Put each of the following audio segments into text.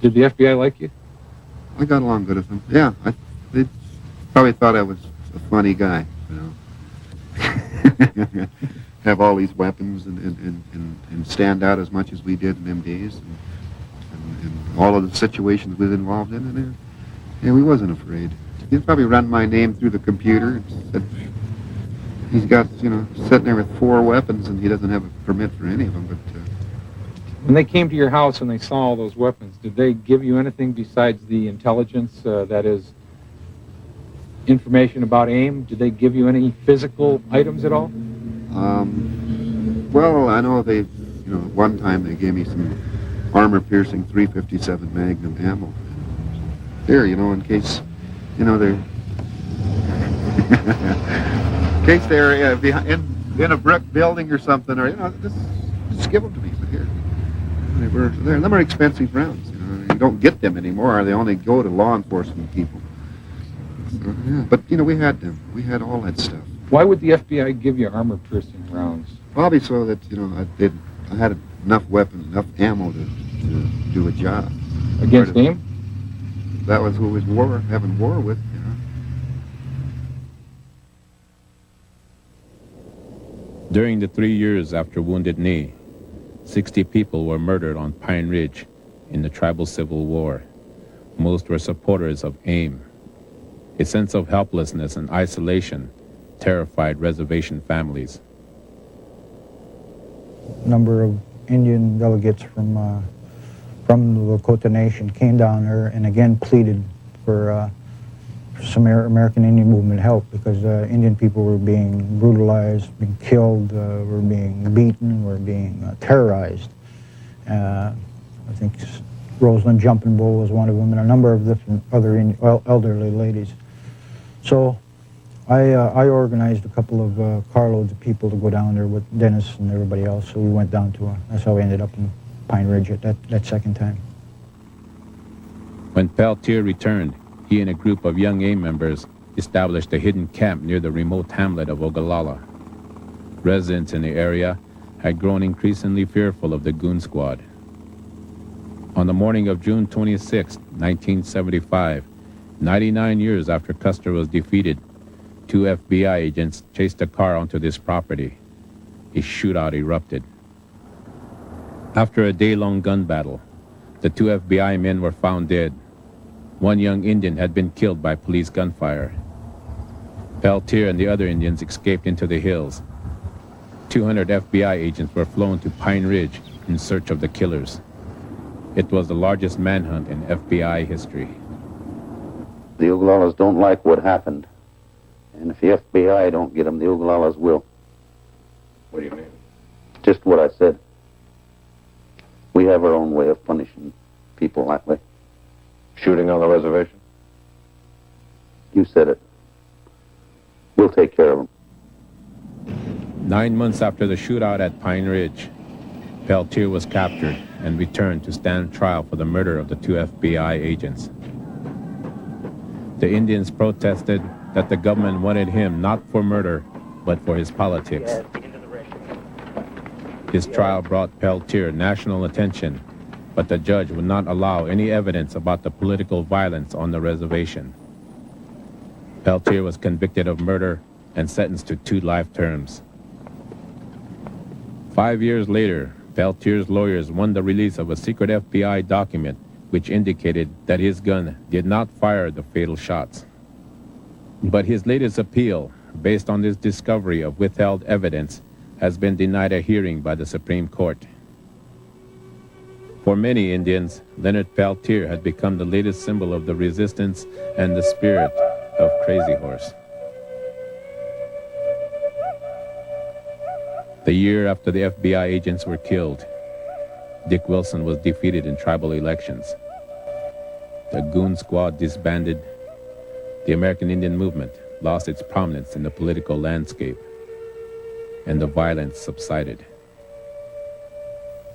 Did the FBI like you? I got along good with them. Yeah, they probably thought I was a funny guy, you know. Have all these weapons and stand out as much as we did in them days, and all of the situations we was involved in, and yeah, we wasn't afraid. He'd probably run my name through the computer and said he's got, you know, sitting there with 4 weapons and he doesn't have a permit for any of them, but... When they came to your house and they saw all those weapons, did they give you anything besides the intelligence, that is, information about AIM? Did they give you any physical items at all? Well, I know they, you know, one time they gave me some armor-piercing .357 Magnum ammo. Here, you know, in case, you know, they're... in case they're in a brick building or something, or, you know, just give them to me. But here, them are expensive rounds. You know, you don't get them anymore. They only go to law enforcement people. So, yeah. But, you know, we had them. We had all that stuff. Why would the FBI give you armor-piercing rounds? Probably so that, you know, I had enough weapons, enough ammo to do a job. Against AIM? That was who was having war with, you know. During the 3 years after Wounded Knee, 60 people were murdered on Pine Ridge in the tribal civil war. Most were supporters of AIM. A sense of helplessness and isolation terrified reservation families. A number of Indian delegates from the Lakota Nation came down there and again pleaded for some American Indian movement help, because Indian people were being brutalized, being killed, were being beaten, were being terrorized. I think Rosalind Jumping Bull was one of them, and a number of different other elderly ladies. So I organized a couple of carloads of people to go down there with Dennis and everybody else, so we went down to that's how we ended up in Pine Ridge at that second time. When Peltier returned, he and a group of young AIM members established a hidden camp near the remote hamlet of Ogallala. Residents in the area had grown increasingly fearful of the Goon Squad. On the morning of June 26, 1975, 99 years after Custer was defeated, 2 FBI agents chased a car onto this property. A shootout erupted. After a day-long gun battle, the 2 FBI men were found dead. One young Indian had been killed by police gunfire. Peltier and the other Indians escaped into the hills. 200 FBI agents were flown to Pine Ridge in search of the killers. It was the largest manhunt in FBI history. The Ogalallas don't like what happened. And if the FBI don't get them, the Ogalallas will. What do you mean? Just what I said. We have our own way of punishing people that way. Shooting on the reservation? You said it. We'll take care of them. 9 months after the shootout at Pine Ridge, Peltier was captured and returned to stand trial for the murder of the 2 FBI agents. The Indians protested that the government wanted him not for murder, but for his politics. His trial brought Peltier national attention, but the judge would not allow any evidence about the political violence on the reservation. Peltier was convicted of murder and sentenced to 2 life terms. 5 years later, Peltier's lawyers won the release of a secret FBI document which indicated that his gun did not fire the fatal shots. But his latest appeal, based on this discovery of withheld evidence, has been denied a hearing by the Supreme Court. For many Indians, Leonard Peltier had become the latest symbol of the resistance and the spirit of Crazy Horse. The year after the FBI agents were killed, Dick Wilson was defeated in tribal elections. The Goon Squad disbanded. The American Indian movement lost its prominence in the political landscape, and the violence subsided.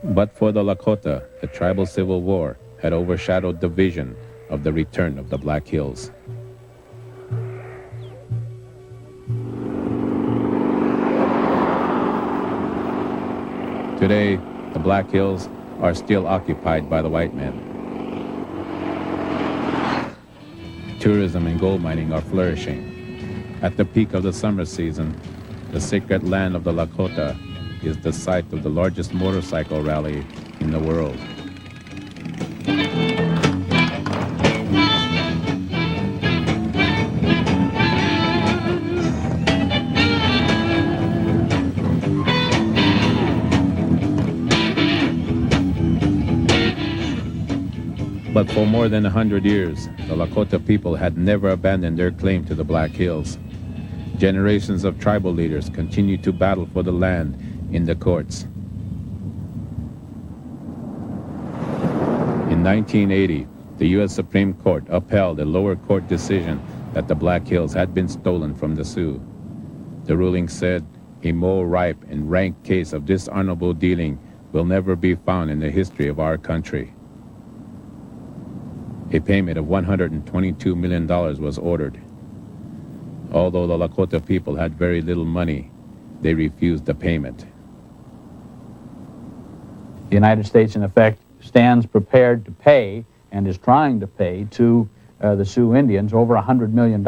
But for the Lakota, the tribal civil war had overshadowed the vision of the return of the Black Hills. Today, the Black Hills are still occupied by the white men. Tourism and gold mining are flourishing. At the peak of the summer season, the sacred land of the Lakota is the site of the largest motorcycle rally in the world. But for more than 100 years, the Lakota people had never abandoned their claim to the Black Hills. Generations of tribal leaders continued to battle for the land in the courts. In 1980, the U.S. Supreme Court upheld a lower court decision that the Black Hills had been stolen from the Sioux. The ruling said, a more ripe and rank case of dishonorable dealing will never be found in the history of our country. A payment of $122 million was ordered. Although the Lakota people had very little money, they refused the payment. The United States, in effect, stands prepared to pay and is trying to pay to the Sioux Indians over $100 million,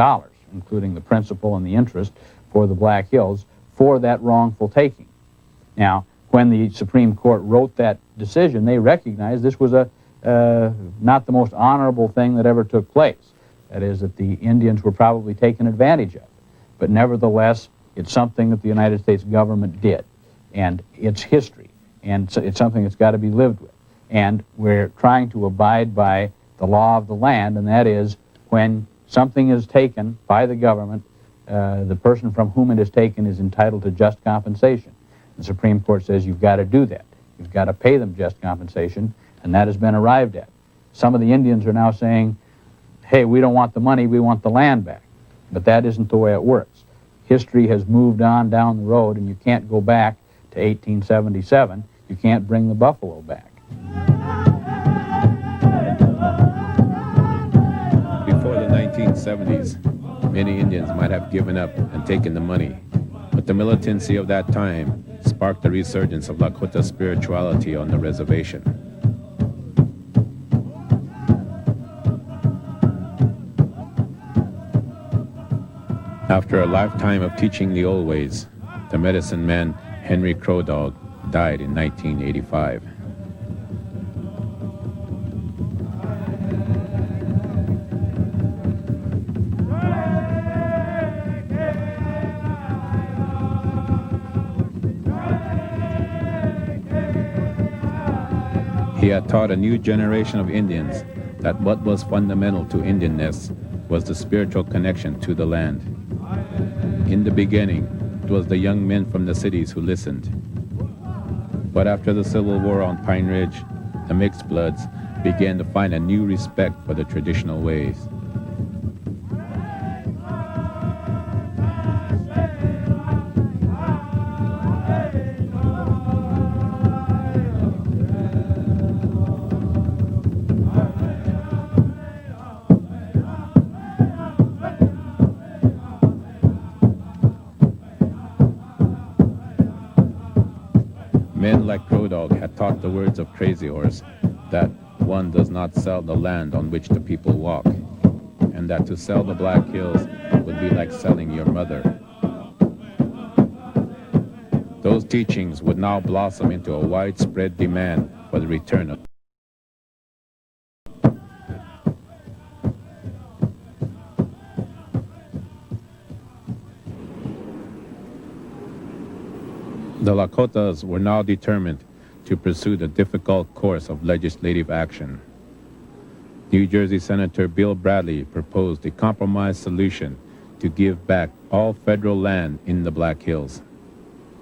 including the principal and the interest for the Black Hills, for that wrongful taking. Now, when the Supreme Court wrote that decision, they recognized this was not the most honorable thing that ever took place. That is, that the Indians were probably taken advantage of. But nevertheless, it's something that the United States government did, and it's history, and so it's something that's got to be lived with. And we're trying to abide by the law of the land, and that is, when something is taken by the government, the person from whom it is taken is entitled to just compensation. The Supreme Court says you've got to do that. You've got to pay them just compensation, and that has been arrived at. Some of the Indians are now saying, hey, we don't want the money, we want the land back. But that isn't the way it works. History has moved on down the road, and you can't go back to 1877. You can't bring the buffalo back. Before the 1970s, many Indians might have given up and taken the money. But the militancy of that time sparked the resurgence of Lakota spirituality on the reservation. After a lifetime of teaching the old ways, the medicine man Henry Crow Dog died in 1985. He had taught a new generation of Indians that what was fundamental to Indianness was the spiritual connection to the land. In the beginning, it was the young men from the cities who listened. But after the Civil War on Pine Ridge, the mixed bloods began to find a new respect for the traditional ways. Men like Crow Dog had taught the words of Crazy Horse that one does not sell the land on which the people walk, and that to sell the Black Hills would be like selling your mother. Those teachings would now blossom into a widespread demand for the return of The Lakotas were now determined to pursue the difficult course of legislative action. New Jersey Senator Bill Bradley proposed a compromise solution to give back all federal land in the Black Hills.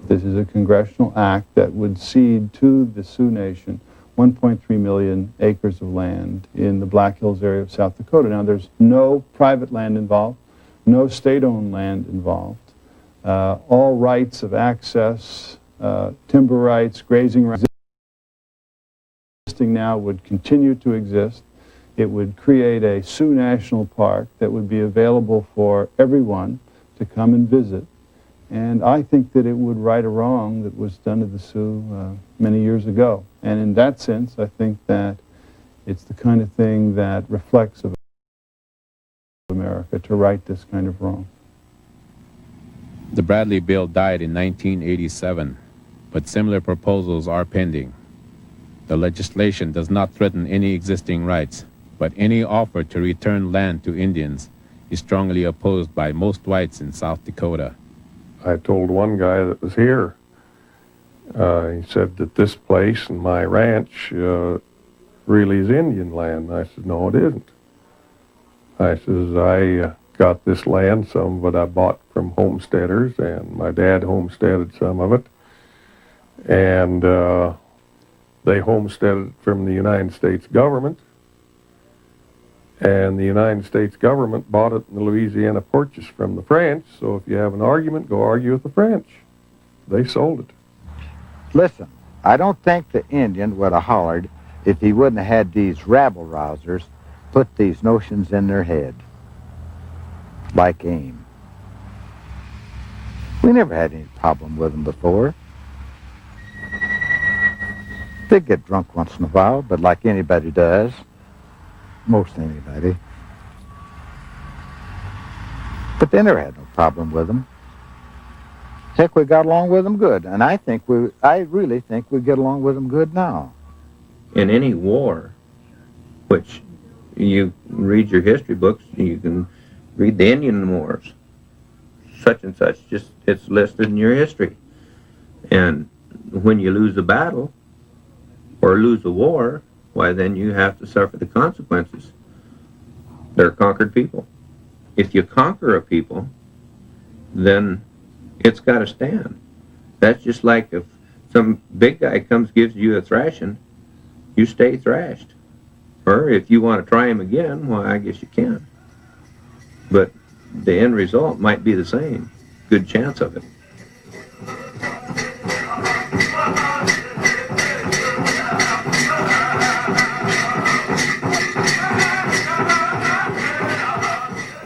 This is a congressional act that would cede to the Sioux Nation 1.3 million acres of land in the Black Hills area of South Dakota. Now, there's no private land involved, no state-owned land involved. All rights of access, timber rights, grazing rights existing now would continue to exist. It would create a Sioux National Park that would be available for everyone to come and visit. And I think that it would right a wrong that was done to the Sioux many years ago. And in that sense, I think that it's the kind of thing that reflects America to right this kind of wrong. The Bradley Bill died in 1987, but similar proposals are pending. The legislation does not threaten any existing rights, but any offer to return land to Indians is strongly opposed by most whites in South Dakota. I told one guy that was here, he said that this place and my ranch really is Indian land. I said, no, it isn't. I says, I got this land, some of it I bought from homesteaders, and my dad homesteaded some of it. And they homesteaded from the United States government. And the United States government bought it in the Louisiana Purchase from the French, so if you have an argument, go argue with the French. They sold it. Listen, I don't think the Indian would have hollered if he wouldn't have had these rabble-rousers put these notions in their head, like AIM. We never had any problem with them before. They get drunk once in a while, but like anybody does, most anybody. But they never had no problem with them. Heck, we got along with them good, and I really think we get along with them good now. In any war, which you read your history books, you can read the Indian Wars, such and such, just it's listed in your history. And when you lose a battle or lose a war, why then you have to suffer the consequences. They're conquered people. If you conquer a people, then it's got to stand. That's just like if some big guy comes, gives you a thrashing, you stay thrashed. Or if you want to try him again, why, I guess you can. But the end result might be the same. Good chance of it.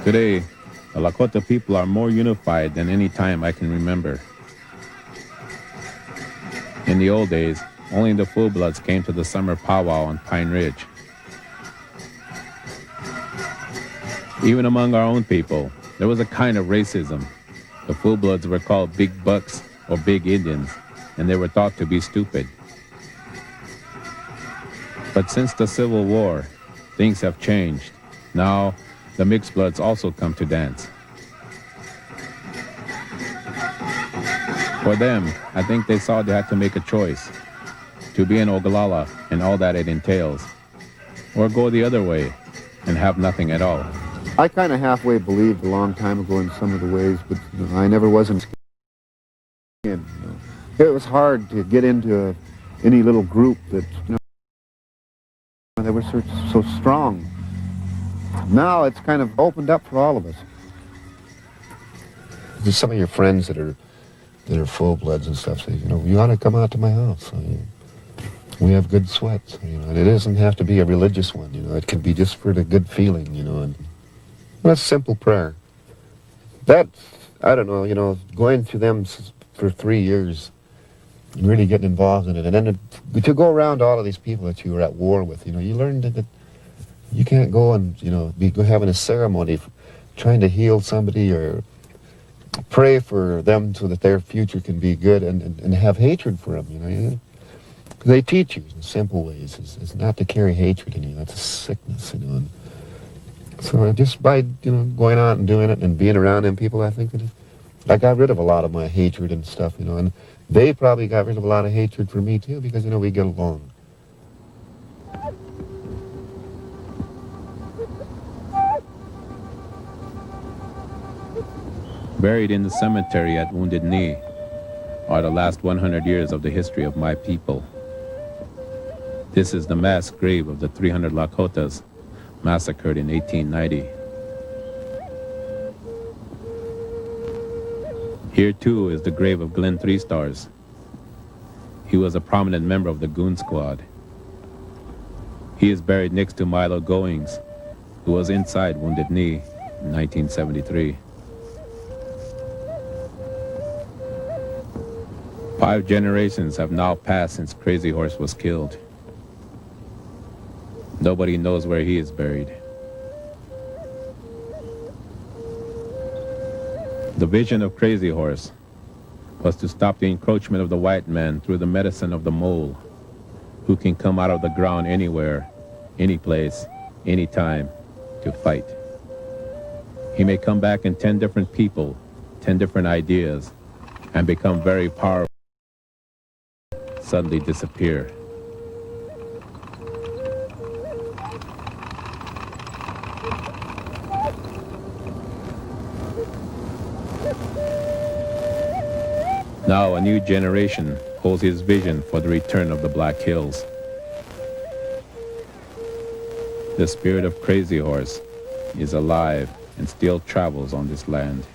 Today, the Lakota people are more unified than any time I can remember. In the old days, only the full-bloods came to the summer powwow on Pine Ridge. Even among our own people, there was a kind of racism. The full-bloods were called big bucks or big Indians, and they were thought to be stupid. But since the Civil War, things have changed. Now, the mixed bloods also come to dance. For them, I think they saw they had to make a choice, to be an Ogallala and all that it entails, or go the other way and have nothing at all. I kind of halfway believed a long time ago in some of the ways, but I never wasn't in. It was hard to get into any little group that, they were so strong. Now it's kind of opened up for all of us. There's some of your friends that are full-bloods and stuff say, you ought to come out to my house. We have good sweats, and it doesn't have to be a religious one, it can be just for the good feeling, and that's a simple prayer. That, I don't know, going through them for 3 years, really getting involved in it, and then to go around all of these people that you were at war with, you learned that you can't go and, be having a ceremony trying to heal somebody or pray for them so that their future can be good and have hatred for them, They teach you in simple ways. It's not to carry hatred in you. That's a sickness, And so just by, going out and doing it and being around them people, I think that I got rid of a lot of my hatred and stuff, and they probably got rid of a lot of hatred for me too because, we get along. Buried in the cemetery at Wounded Knee are the last 100 years of the history of my people. This is the mass grave of the 300 Lakotas massacred in 1890. Here too is the grave of Glenn Three Stars. He was a prominent member of the Goon Squad. He is buried next to Milo Goings, who was inside Wounded Knee in 1973. 5 generations have now passed since Crazy Horse was killed. Nobody knows where he is buried. The vision of Crazy Horse was to stop the encroachment of the white man through the medicine of the mole, who can come out of the ground anywhere, any place, any time, to fight. He may come back in 10 different people, 10 different ideas, and become very powerful, suddenly disappear. Now a new generation holds his vision for the return of the Black Hills. The spirit of Crazy Horse is alive and still travels on this land.